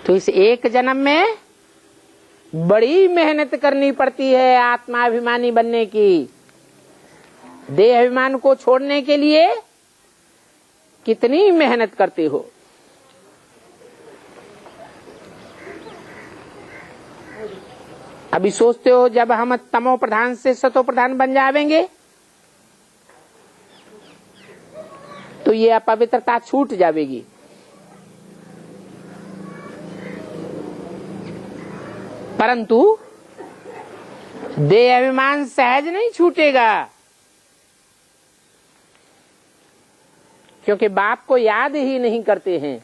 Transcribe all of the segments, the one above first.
तो इस एक जन्म में बड़ी मेहनत करनी पड़ती है आत्माभिमानी बनने की। देह अभिमान को छोड़ने के लिए कितनी मेहनत करते हो। अभी सोचते हो जब हम तमो प्रधान से सतो प्रधान बन जाएंगे तो ये अपवित्रता छूट जाएगी। परंतु देह अभिमान सहज नहीं छूटेगा, क्योंकि बाप को याद ही नहीं करते हैं।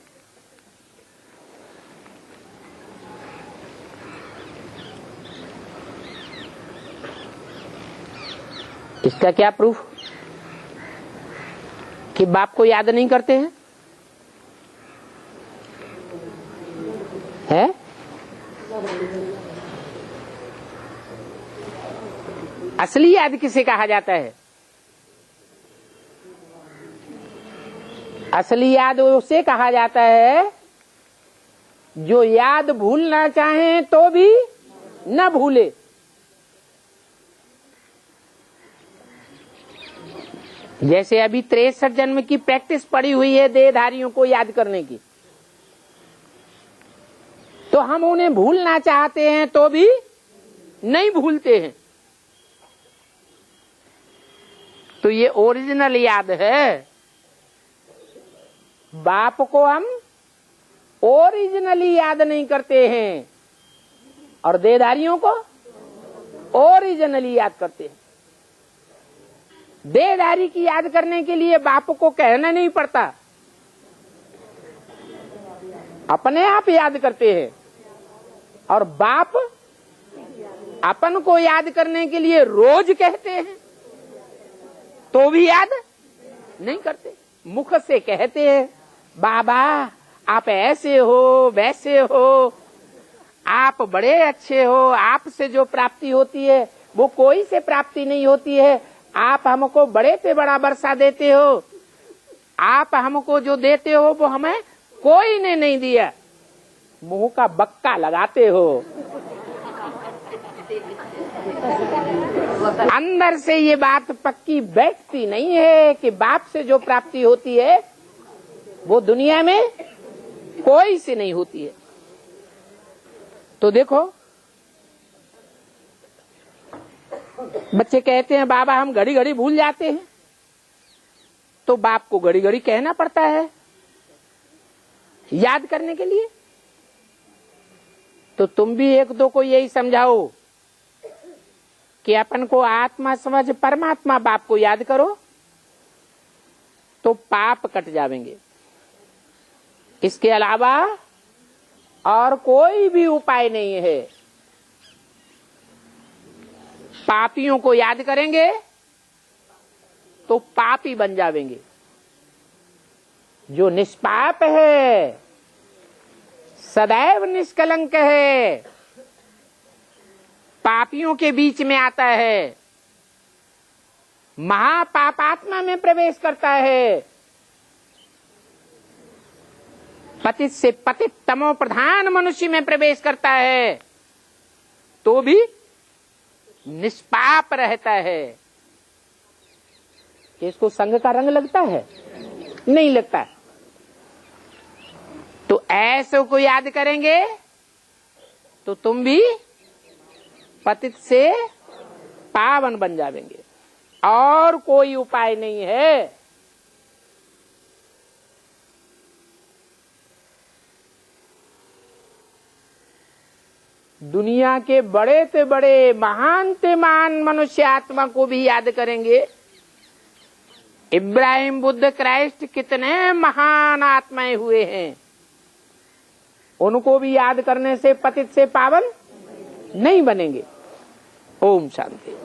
इसका क्या प्रूफ कि बाप को याद नहीं करते हैं? है? असली याद किसे कहा जाता है? असली याद उसे कहा जाता है जो याद भूलना चाहे तो भी न भूले। जैसे अभी 63 जन्म की प्रैक्टिस पड़ी हुई है देहधारियों को याद करने की, तो हम उन्हें भूलना चाहते हैं तो भी नहीं भूलते हैं। तो ये ओरिजिनल याद है। बाप को हम ओरिजिनली याद नहीं करते हैं और देहधारियों को ओरिजिनली याद करते हैं। देहधारी की याद करने के लिए बाप को कहना नहीं पड़ता, अपने आप याद करते हैं। और बाप अपन को याद करने के लिए रोज कहते हैं तो भी याद नहीं करते। मुख से कहते हैं बाबा आप ऐसे हो वैसे हो, आप बड़े अच्छे हो, आपसे जो प्राप्ति होती है वो कोई से प्राप्ति नहीं होती है, आप हमको बड़े पे बड़ा वर्षा देते हो, आप हमको जो देते हो वो हमें कोई ने नहीं दिया। मुंह का बक्का लगाते हो, अंदर से ये बात पक्की बैठती नहीं है कि बाप से जो प्राप्ति होती है वो दुनिया में कोई से नहीं होती है। तो देखो बच्चे कहते हैं बाबा हम घड़ी घड़ी भूल जाते हैं, तो बाप को घड़ी घड़ी कहना पड़ता है याद करने के लिए। तो तुम भी एक दो को यही समझाओ कि अपन को आत्मा समझ परमात्मा बाप को याद करो तो पाप कट जाएंगे। इसके अलावा और कोई भी उपाय नहीं है। पापियों को याद करेंगे तो पापी बन जाएंगे। जो निष्पाप है, सदैव निष्कलंक है, पापियों के बीच में आता है, महापापात्मा में प्रवेश करता है, पतित से पतित तमो प्रधान मनुष्य में प्रवेश करता है, तो भी निष्पाप रहता है। इसको संग का रंग लगता है? नहीं लगता। तो ऐसे को याद करेंगे तो तुम भी पतित से पावन बन जाएंगे। और कोई उपाय नहीं है। दुनिया के बड़े से बड़े महान से महान मनुष्य आत्मा को भी याद करेंगे। इब्राहिम, बुद्ध, क्राइस्ट कितने महान आत्माएं हुए हैं, उनको भी याद करने से पतित से पावन नहीं बनेंगे। ओम शांति।